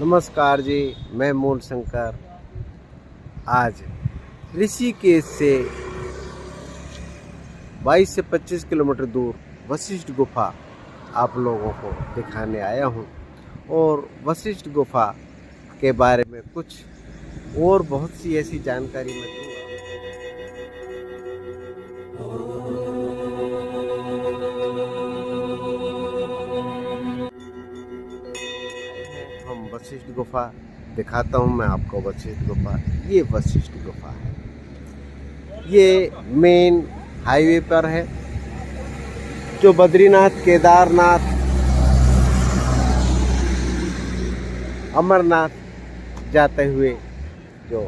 नमस्कार जी, मैं मूल शंकर आज ऋषिकेश से 22 से 25 किलोमीटर दूर वशिष्ठ गुफा आप लोगों को दिखाने आया हूँ। और वशिष्ठ गुफा के बारे में कुछ और बहुत सी ऐसी जानकारी मैं दूंगा। हम वशिष्ठ गुफा दिखाता हूँ मैं आपको। वशिष्ठ गुफा, ये वशिष्ठ गुफा है। ये मेन हाईवे पर है जो बद्रीनाथ, केदारनाथ, अमरनाथ जाते हुए जो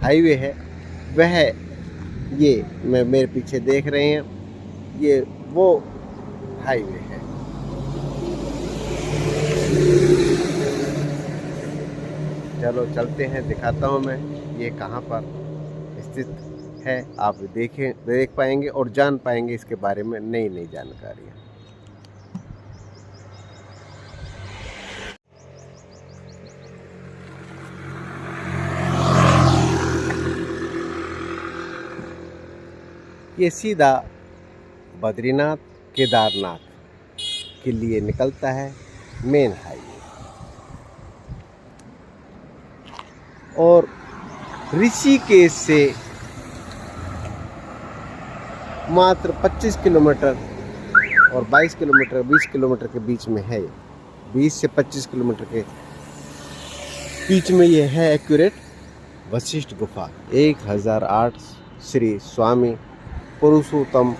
हाईवे है वह ये मैं मेरे पीछे देख रहे हैं, ये वो हाईवे है। चलो चलते हैं, दिखाता हूँ मैं ये कहाँ पर स्थित है। आप देख पाएंगे और जान पाएंगे इसके बारे में नई नई जानकारियाँ। ये सीधा बद्रीनाथ, केदारनाथ के लिए निकलता है मेन हाईवे। और ऋषिकेश से मात्र 25 किलोमीटर और 22 किलोमीटर 20 किलोमीटर के बीच में है। 20 से 25 किलोमीटर के बीच में ये है एक्यूरेट वशिष्ठ गुफा। 1008 श्री स्वामी पुरुषोत्तम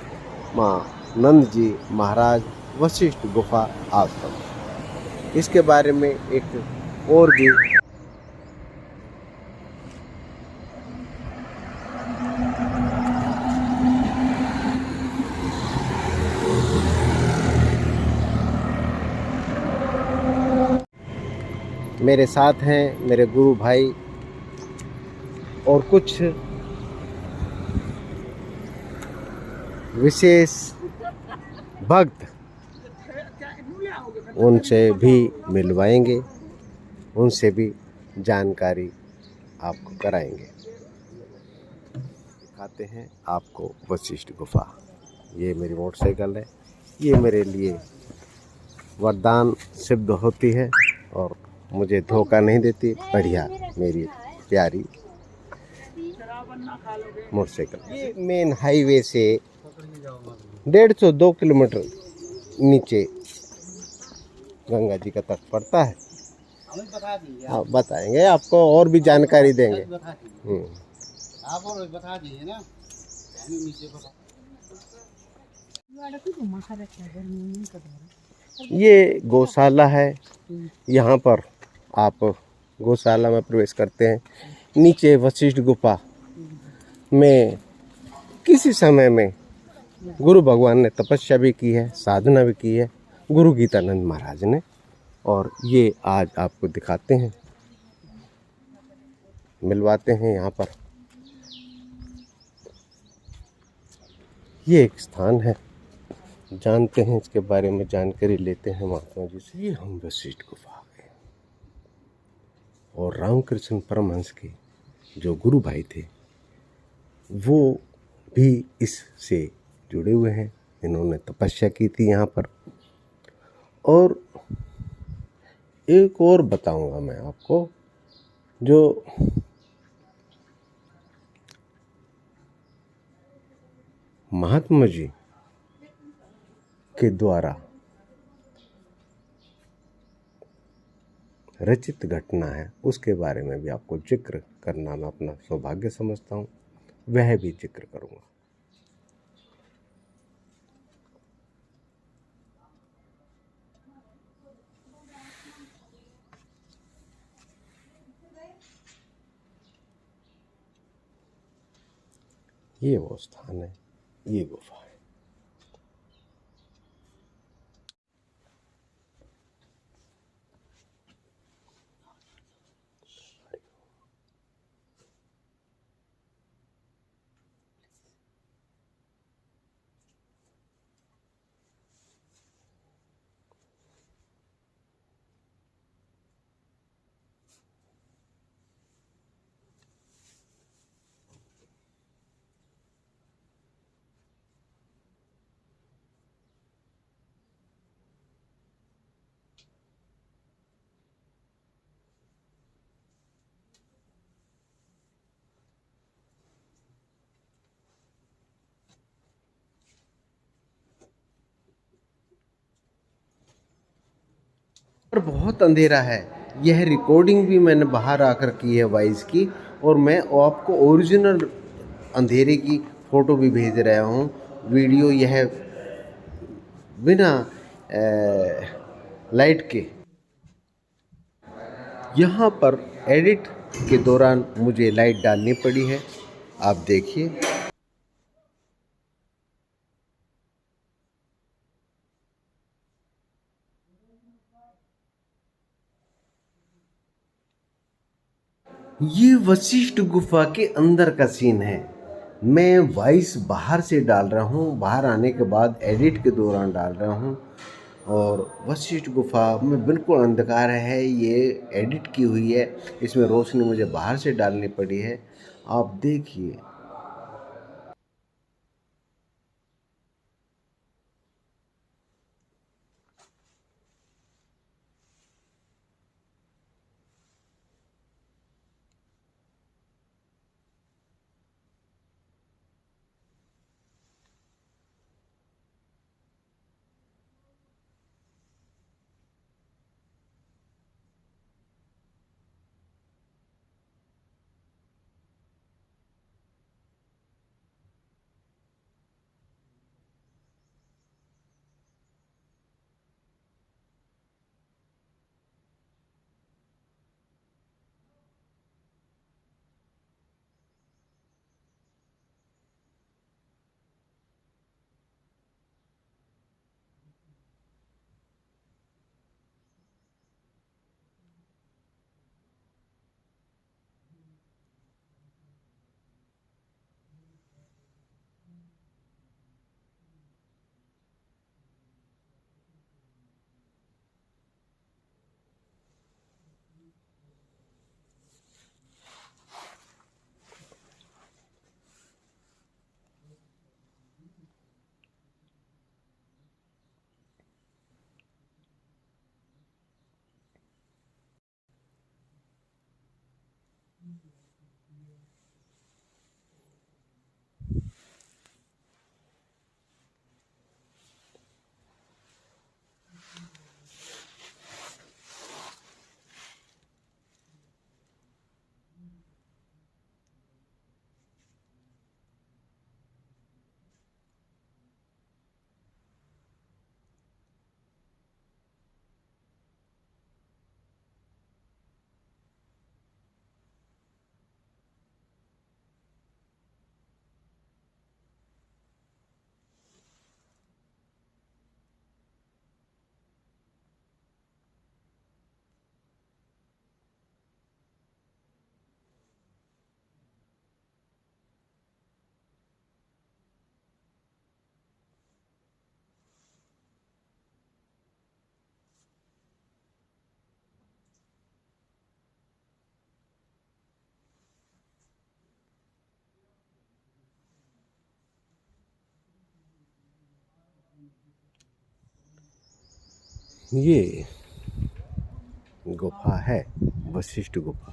नंद जी महाराज वशिष्ठ गुफा आश्रम। इसके बारे में एक और भी मेरे साथ हैं मेरे गुरु भाई और कुछ विशेष भक्त, उनसे भी मिलवाएंगे, उनसे भी जानकारी आपको कराएंगे। दिखाते हैं आपको वशिष्ठ गुफा। ये मेरी मोटरसाइकिल है, ये मेरे लिए वरदान सिद्ध होती है और मुझे धोखा नहीं देती। बढ़िया मेरी प्यारी मोटरसाइकिल। ये मेन हाईवे से 150-2 किलोमीटर नीचे गंगा जी का तट पड़ता है। आप बताएंगे, आपको और भी जानकारी देंगे। आप और बता दीजिए ना। ये गौशाला है। यहाँ पर आप गौशाला में प्रवेश करते हैं। नीचे वशिष्ठ गुफा में किसी समय में गुरु भगवान ने तपस्या भी की है, साधना भी की है, गुरु गीतानंद महाराज ने। और ये आज आपको दिखाते हैं, मिलवाते हैं यहाँ पर। ये एक स्थान है, जानते हैं इसके बारे में, जानकारी लेते हैं महात्मा जी से। ये हम वशिष्ठ गुफा आ गए और रामकृष्ण परमहंस के जो गुरु भाई थे वो भी इससे जुड़े हुए हैं। इन्होंने तपस्या की थी यहाँ पर। और एक और बताऊंगा मैं आपको, जो महात्मा जी के द्वारा रचित घटना है उसके बारे में भी आपको जिक्र करना मैं अपना सौभाग्य समझता हूँ, वह भी जिक्र करूँगा। ये वो स्थान है, ये गुफा है। पर बहुत अंधेरा है। यह रिकॉर्डिंग भी मैंने बाहर आकर की है वॉइस की, और मैं आपको ओरिजिनल अंधेरे की फ़ोटो भी भेज रहा हूँ। वीडियो यह बिना लाइट के। यहाँ पर एडिट के दौरान मुझे लाइट डालनी पड़ी है, आप देखिए। ये वशिष्ठ गुफा के अंदर का सीन है। मैं वॉइस बाहर से डाल रहा हूँ, बाहर आने के बाद एडिट के दौरान डाल रहा हूँ। और वशिष्ठ गुफा में बिल्कुल अंधकार है, ये एडिट की हुई है, इसमें रोशनी मुझे बाहर से डालनी पड़ी है, आप देखिए। ये गुफा है वशिष्ठ गुफा,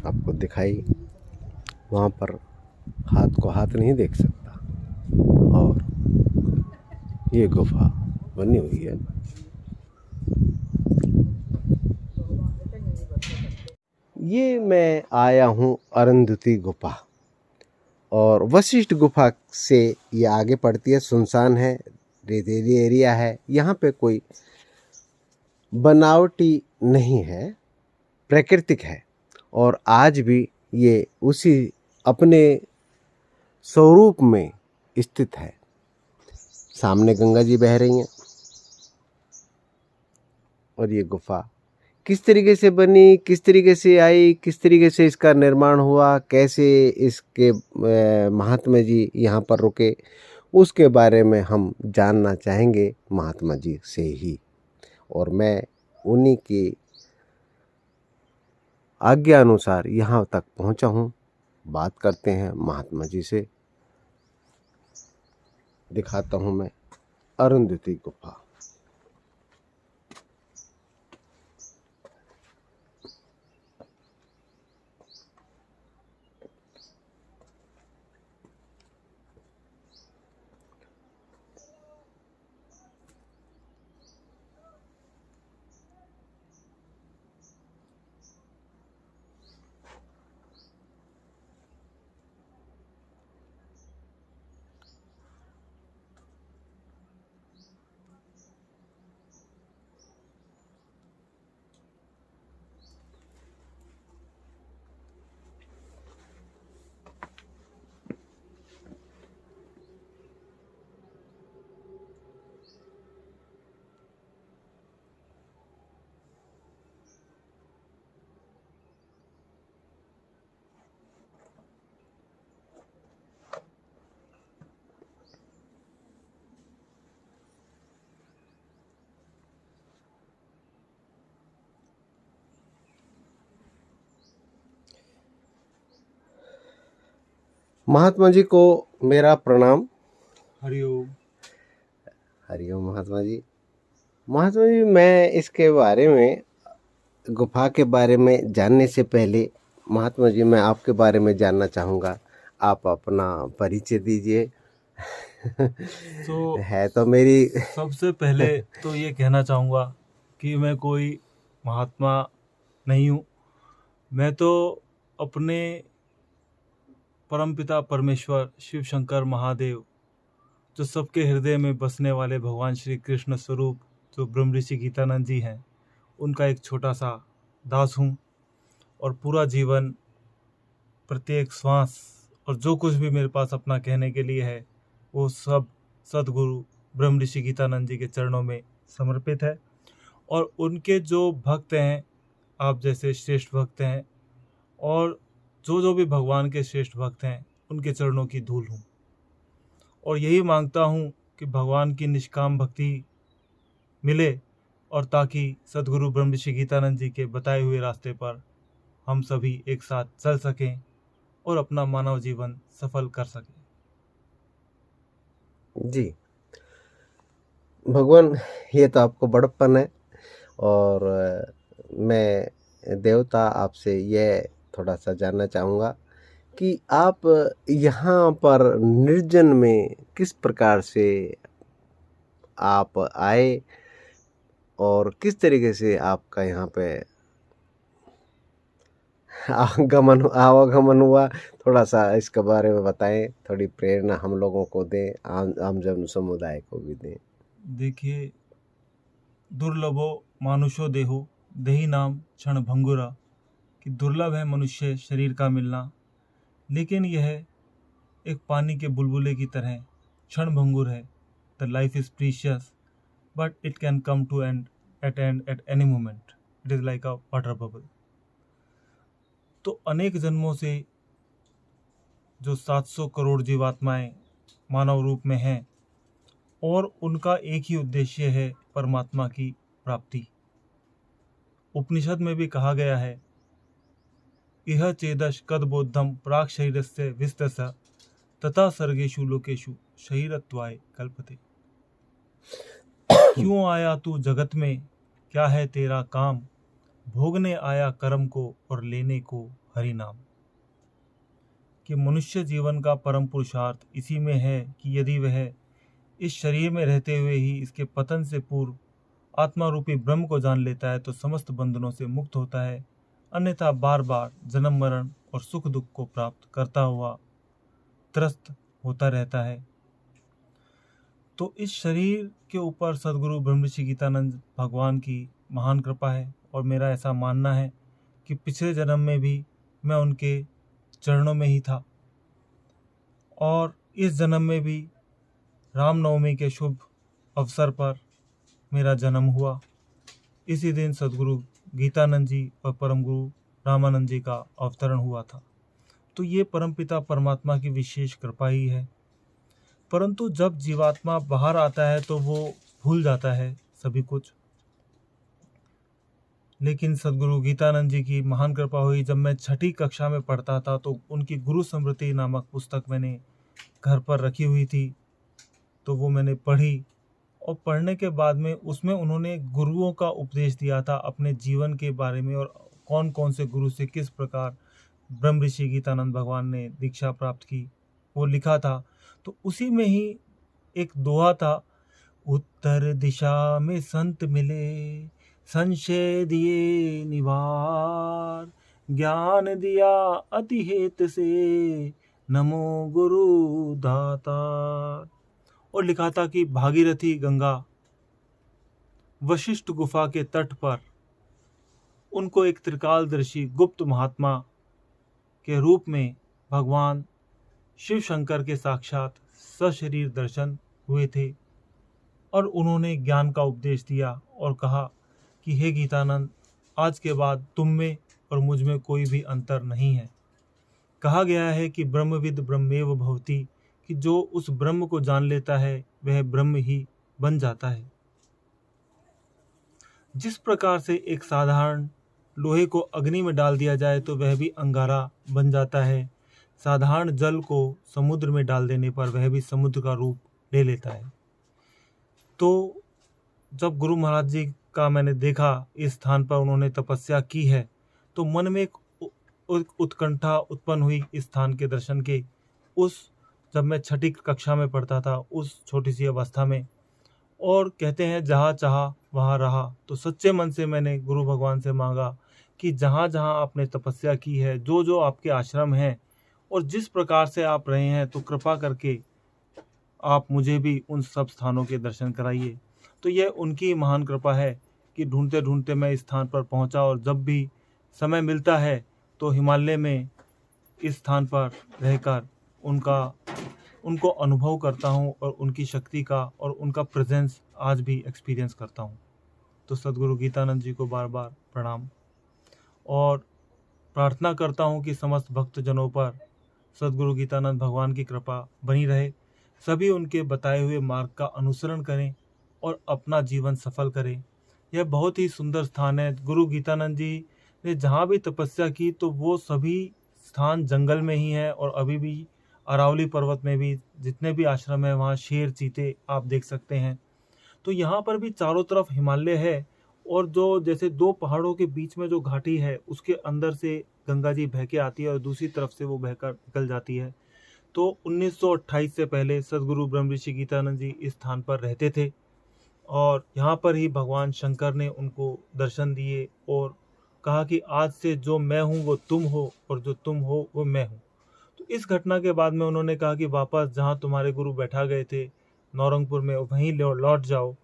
आपको दिखाई। वहाँ पर हाथ को हाथ नहीं देख सकता, और ये गुफा बनी हुई है। ये मैं आया हूँ अरुंधति गुफा, और वशिष्ठ गुफा से ये आगे पड़ती है, सुनसान है, रेतीली एरिया है। यहाँ पे कोई बनावटी नहीं है, प्राकृतिक है। और आज भी ये उसी अपने स्वरूप में स्थित है। सामने गंगा जी बह रही हैं, और ये गुफा किस तरीके से बनी, किस तरीके से आई, किस तरीके से इसका निर्माण हुआ, कैसे इसके महात्मा जी यहाँ पर रुके, उसके बारे में हम जानना चाहेंगे महात्मा जी से ही। और मैं उन्हीं की आज्ञा अनुसार यहाँ तक पहुँचा हूँ। बात करते हैं महात्मा जी से। दिखाता हूँ मैं अरुंधति गुफा। महात्मा जी को मेरा प्रणाम। हरिओम। हरिओम महात्मा जी। महात्मा जी, मैं इसके बारे में, गुफा के बारे में जानने से पहले महात्मा जी मैं आपके बारे में जानना चाहूँगा। आप अपना परिचय दीजिए। तो है तो मेरी सबसे पहले तो ये कहना चाहूँगा कि मैं कोई महात्मा नहीं हूँ। मैं तो अपने परमपिता परमेश्वर शिव शंकर महादेव, जो सबके हृदय में बसने वाले भगवान श्री कृष्ण स्वरूप जो ब्रह्म ऋषि गीतानंद जी हैं, उनका एक छोटा सा दास हूँ। और पूरा जीवन, प्रत्येक श्वास और जो कुछ भी मेरे पास अपना कहने के लिए है, वो सब सदगुरु ब्रह्म ऋषि गीतानंद जी के चरणों में समर्पित है। और उनके जो भक्त हैं, आप जैसे श्रेष्ठ भक्त हैं, और जो भी भगवान के श्रेष्ठ भक्त हैं, उनके चरणों की धूल हूँ। और यही मांगता हूँ कि भगवान की निष्काम भक्ति मिले, और ताकि सदगुरु ब्रह्म ऋषि गीतानंद जी के बताए हुए रास्ते पर हम सभी एक साथ चल सकें और अपना मानव जीवन सफल कर सकें। जी भगवान, ये तो आपको बड़प्पन है। और मैं देवता आपसे यह थोड़ा सा जानना चाहूँगा कि आप यहाँ पर निर्जन में किस प्रकार से आप आए और किस तरीके से आपका यहाँ पे आवागमन हुआ। थोड़ा सा इसके बारे में बताएं, थोड़ी प्रेरणा हम लोगों को दें, आम जन समुदाय को भी दें। देखिए, दुर्लभो मानुषो देहो देही नाम क्षण भंगुरा, कि दुर्लभ है मनुष्य शरीर का मिलना, लेकिन यह एक पानी के बुलबुले की तरह क्षण भंगुर है। The life is precious but it can come to end at any moment. It is like a water bubble. तो अनेक जन्मों से जो 700 करोड़ जीवात्माएं मानव रूप में हैं, और उनका एक ही उद्देश्य है परमात्मा की प्राप्ति। उपनिषद में भी कहा गया है, इह चेदश कद बोद्धम प्राक शरीरस्य विस्तस तथा सर्गेषु लोकेषु शरीरत्वाय कल्पते। क्यों आया तू जगत में, क्या है तेरा काम, भोगने आया कर्म को और लेने को हरि नाम। कि मनुष्य जीवन का परम पुरुषार्थ इसी में है कि यदि वह इस शरीर में रहते हुए ही इसके पतन से पूर्व आत्मा रूपी ब्रह्म को जान लेता है, तो समस्त बंधनों से मुक्त होता है। अन्यथा बार बार जन्म मरण और सुख दुख को प्राप्त करता हुआ त्रस्त होता रहता है। तो इस शरीर के ऊपर सदगुरु ब्रह्म ऋषि गीतानंद भगवान की महान कृपा है, और मेरा ऐसा मानना है कि पिछले जन्म में भी मैं उनके चरणों में ही था, और इस जन्म में भी रामनवमी के शुभ अवसर पर मेरा जन्म हुआ। इसी दिन सदगुरु गीतानंद जी और परम गुरु रामानंद जी का अवतरण हुआ था। तो ये परमपिता परमात्मा की विशेष कृपा ही है। परंतु जब जीवात्मा बाहर आता है तो वो भूल जाता है सभी कुछ। लेकिन सदगुरु गीतानंद जी की महान कृपा हुई, जब मैं 6ठी कक्षा में पढ़ता था तो उनकी गुरु स्मृति नामक पुस्तक मैंने घर पर रखी हुई थी, तो वो मैंने पढ़ी। और पढ़ने के बाद में उसमें उन्होंने गुरुओं का उपदेश दिया था अपने जीवन के बारे में, और कौन कौन से गुरु से किस प्रकार ब्रह्म ऋषि गीतानंद भगवान ने दीक्षा प्राप्त की, वो लिखा था। तो उसी में ही एक दोहा था, उत्तर दिशा में संत मिले, संशय दिए निवार, ज्ञान दिया अति हेत से, नमो गुरु दातार। और लिखा था कि भागीरथी गंगा वशिष्ठ गुफा के तट पर उनको एक त्रिकालदर्शी गुप्त महात्मा के रूप में भगवान शिव शंकर के साक्षात सशरीर दर्शन हुए थे, और उन्होंने ज्ञान का उपदेश दिया और कहा कि हे गीतानंद, आज के बाद तुम में और मुझ में कोई भी अंतर नहीं है। कहा गया है कि ब्रह्मविद ब्रह्मेव भवति, कि जो उस ब्रह्म को जान लेता है वह ब्रह्म ही बन जाता है। जिस प्रकार से एक साधारण लोहे को अग्नि में डाल दिया जाए तो वह भी अंगारा बन जाता है, साधारण जल को समुद्र में डाल देने पर वह भी समुद्र का रूप ले लेता है। तो जब गुरु महाराज जी का मैंने देखा इस स्थान पर उन्होंने तपस्या की है, तो मन में एक उत्कंठा उत्पन्न हुई इस स्थान के दर्शन के। जब मैं छठी कक्षा में पढ़ता था उस छोटी सी अवस्था में, और कहते हैं जहाँ चाहा वहाँ रहा, तो सच्चे मन से मैंने गुरु भगवान से मांगा कि जहाँ जहाँ आपने तपस्या की है, जो जो आपके आश्रम हैं और जिस प्रकार से आप रहे हैं, तो कृपा करके आप मुझे भी उन सब स्थानों के दर्शन कराइए। तो यह उनकी महान कृपा है कि ढूंढते ढूंढते मैं इस स्थान पर पहुंचा, और जब भी समय मिलता है तो हिमालय में इस स्थान पर रहकर उनको अनुभव करता हूं और उनकी शक्ति का और उनका प्रेजेंस आज भी एक्सपीरियंस करता हूं। तो सद्गुरु गीतानंद जी को बार बार प्रणाम, और प्रार्थना करता हूं कि समस्त भक्तजनों पर सद्गुरु गीतानंद भगवान की कृपा बनी रहे, सभी उनके बताए हुए मार्ग का अनुसरण करें और अपना जीवन सफल करें। यह बहुत ही सुंदर स्थान है। गुरु गीतानंद जी ने जहाँ भी तपस्या की तो वो सभी स्थान जंगल में ही है, और अभी भी अरावली पर्वत में भी जितने भी आश्रम है वहाँ शेर चीते आप देख सकते हैं। तो यहाँ पर भी चारों तरफ हिमालय है, और जो जैसे दो पहाड़ों के बीच में जो घाटी है उसके अंदर से गंगा जी बह के आती है और दूसरी तरफ से वो बहकर निकल जाती है। तो 1928 से पहले सद्गुरु ब्रह्म ऋषि गीतानंद जी इस स्थान पर रहते थे, और यहाँ पर ही भगवान शंकर ने उनको दर्शन दिए और कहा कि आज से जो मैं हूँ वो तुम हो, और जो तुम हो वो मैं हूँ। तो इस घटना के बाद में उन्होंने कहा कि वापस जहाँ तुम्हारे गुरु बैठा गए थे नौरंगपुर में, वहीं लौट जाओ।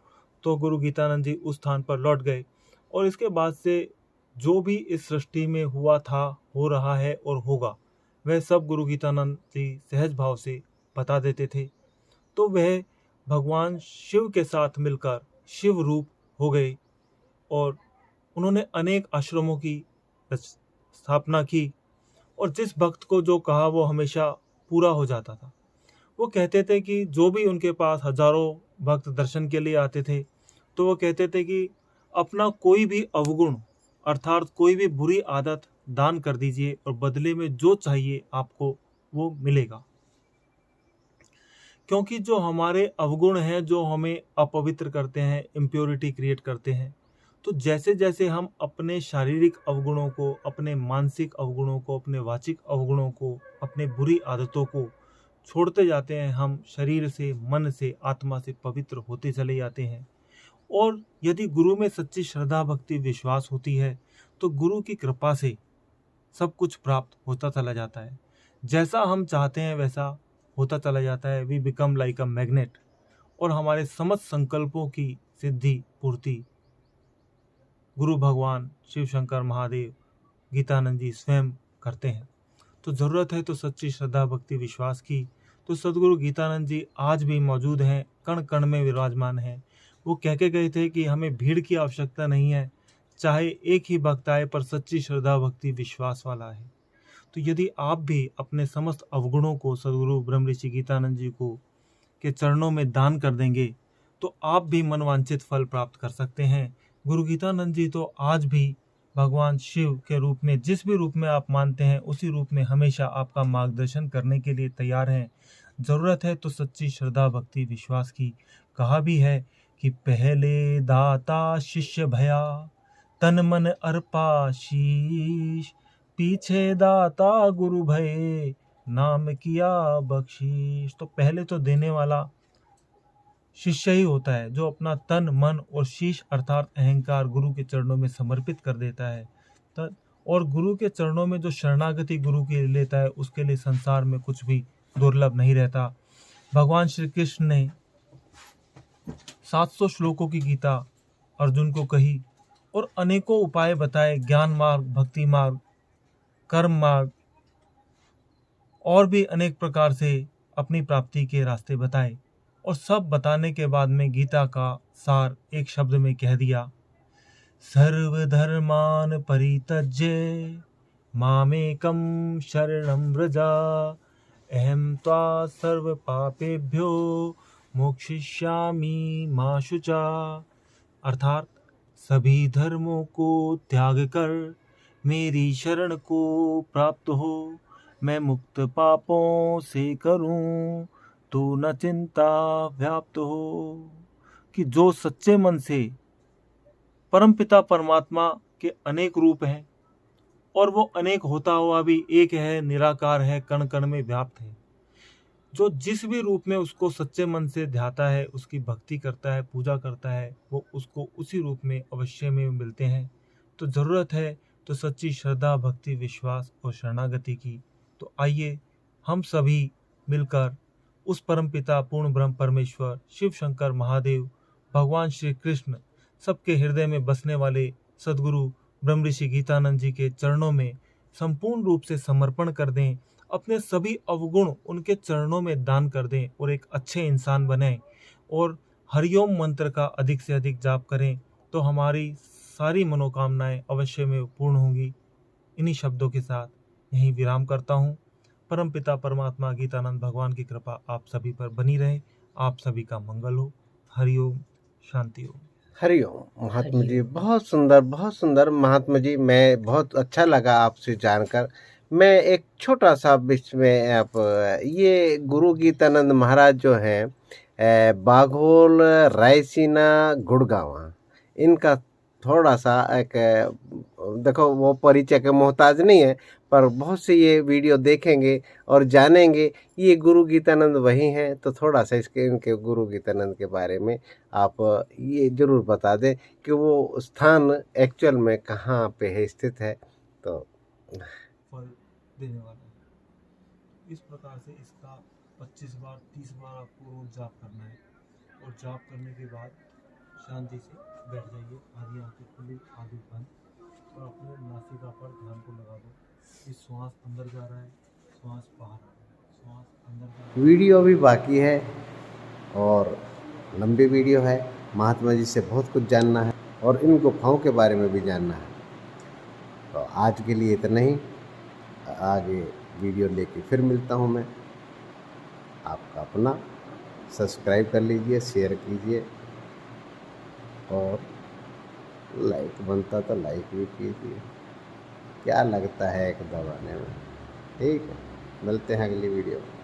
तो गुरु गीतानंद जी उस स्थान पर लौट गए, और इसके बाद से जो भी इस सृष्टि में हुआ था, हो रहा है और होगा, वह सब गुरु गीतानंद जी सहज भाव से बता देते थे। तो वह भगवान शिव के साथ मिलकर शिव रूप हो गए, और उन्होंने अनेक आश्रमों की स्थापना की, और जिस भक्त को जो कहा वो हमेशा पूरा हो जाता था। वो कहते थे कि जो भी उनके पास हजारों भक्त दर्शन के लिए आते थे, तो वो कहते थे कि अपना कोई भी अवगुण अर्थात कोई भी बुरी आदत दान कर दीजिए, और बदले में जो चाहिए आपको वो मिलेगा। क्योंकि जो हमारे अवगुण हैं, जो हमें अपवित्र करते हैं, इम्प्योरिटी क्रिएट करते हैं, तो जैसे जैसे हम अपने शारीरिक अवगुणों को, अपने मानसिक अवगुणों को, अपने वाचिक अवगुणों को, अपने बुरी आदतों को छोड़ते जाते हैं, हम शरीर से, मन से, आत्मा से पवित्र होते चले जाते हैं। और यदि गुरु में सच्ची श्रद्धा भक्ति विश्वास होती है, तो गुरु की कृपा से सब कुछ प्राप्त होता चला जाता है। जैसा हम चाहते हैं वैसा होता चला जाता है। We become like a magnet, और हमारे समस्त संकल्पों की सिद्धि पूर्ति गुरु भगवान शिव शंकर महादेव गीतानंद जी स्वयं करते हैं। तो ज़रूरत है तो सच्ची श्रद्धा भक्ति विश्वास की। तो सद्गुरु गीतानंद जी आज भी मौजूद हैं, कण कण में विराजमान हैं। वो कह के गए थे कि हमें भीड़ की आवश्यकता नहीं है, चाहे एक ही भक्त आए पर सच्ची श्रद्धा भक्ति विश्वास वाला है। तो यदि आप भी अपने समस्त अवगुणों को सद्गुरु ब्रह्म ऋषि गीतानंद जी को के चरणों में दान कर देंगे, तो आप भी मनवांछित फल प्राप्त कर सकते हैं। गुरु गीतानंद जी तो आज भी भगवान शिव के रूप में, जिस भी रूप में आप मानते हैं उसी रूप में हमेशा आपका मार्गदर्शन करने के लिए तैयार हैं। ज़रूरत है तो सच्ची श्रद्धा भक्ति विश्वास की। कहा भी है कि पहले दाता शिष्य भया, तन मन अर्पा शीश, पीछे दाता गुरु भये, नाम किया बख्शीश। तो पहले तो देने वाला शिष्य ही होता है, जो अपना तन मन और शीश अर्थात अहंकार गुरु के चरणों में समर्पित कर देता है। और गुरु के चरणों में जो शरणागति गुरु की लेता है, उसके लिए संसार में कुछ भी दुर्लभ नहीं रहता। भगवान श्री कृष्ण ने 700 श्लोकों की गीता अर्जुन को कही, और अनेकों उपाय बताए, ज्ञान मार्ग, भक्ति मार्ग, कर्म मार्ग, और भी अनेक प्रकार से अपनी प्राप्ति के रास्ते बताए। और सब बताने के बाद में गीता का सार एक शब्द में कह दिया, सर्वधर्मान परित्यज्य मामेकं शरणं व्रजा, अहं त्वा सर्व पापेभ्यो मोक्षयिष्यामि मा शुचा। अर्थात सभी धर्मों को त्याग कर मेरी शरण को प्राप्त हो, मैं मुक्त पापों से करूं तू न चिंता व्याप्त हो। कि जो सच्चे मन से परमपिता परमात्मा के अनेक रूप हैं और वो अनेक होता हुआ भी एक है, निराकार है, कण कण में व्याप्त है। जो जिस भी रूप में उसको सच्चे मन से ध्याता है, उसकी भक्ति करता है, पूजा करता है, वो उसको उसी रूप में अवश्य में मिलते हैं। तो ज़रूरत है तो सच्ची श्रद्धा, भक्ति, विश्वास और शरणागति की। तो आइए हम सभी मिलकर उस परमपिता पूर्ण ब्रह्म परमेश्वर शिव शंकर महादेव भगवान श्री कृष्ण सबके हृदय में बसने वाले सद्गुरु ब्रह्म ऋषि गीतानंद जी के चरणों में संपूर्ण रूप से समर्पण कर दें, अपने सभी अवगुण उनके चरणों में दान कर दें और एक अच्छे इंसान बने और हरिओम मंत्र का अधिक से अधिक जाप करें, तो हमारी सारी मनोकामनाएं अवश्य में पूर्ण होंगी। इन्हीं शब्दों के साथ यहीं विराम करता हूँ। परमपिता परमात्मा गीतानंद भगवान की कृपा आप सभी पर बनी रहे। आप सभी का मंगल हो। हरिओम, शांति हो। हरिओम। महात्मा जी बहुत सुंदर महात्मा जी, मैं बहुत अच्छा लगा आपसे जानकर। मैं एक छोटा सा बीच में आप ये गुरु गीतानंद महाराज जो हैं बाघोल, रायसीना, गुड़गांव, इनका थोड़ा सा एक देखो वो परिचय के मोहताज नहीं है, पर बहुत से ये वीडियो देखेंगे और जानेंगे ये गुरु गीतानंद वही हैं। तो थोड़ा सा इसके इनके गुरु गीतानंद के बारे में आप ये ज़रूर बता दें कि वो स्थान एक्चुअल में कहाँ पे है, स्थित है। तो फल देने वाला है। इस प्रकार से इसका 25 बार 30 बार आपको रोज जाप करना है और जाप करने के बाद शांति से बैठ जाइए, आधी आंखें खुली आधी बंद, और अपने नासिका पर ध्यान को लगा दो कि श्वास अंदर जा रहा है, श्वास बाहर आ रहा है, श्वास अंदर जा रहा है। वीडियो भी बाकी है और लंबी वीडियो है। महात्मा जी से बहुत कुछ जानना है और इन गुफाओं के बारे में भी जानना है। तो आज के लिए इतना ही, आगे वीडियो लेके फिर मिलता हूँ मैं। आपका अपना सब्सक्राइब कर लीजिए, शेयर कीजिए और लाइक बनता तो लाइक भी कीजिए। क्या लगता है एक दबाने में। ठीक है, मिलते हैं अगली वीडियो में।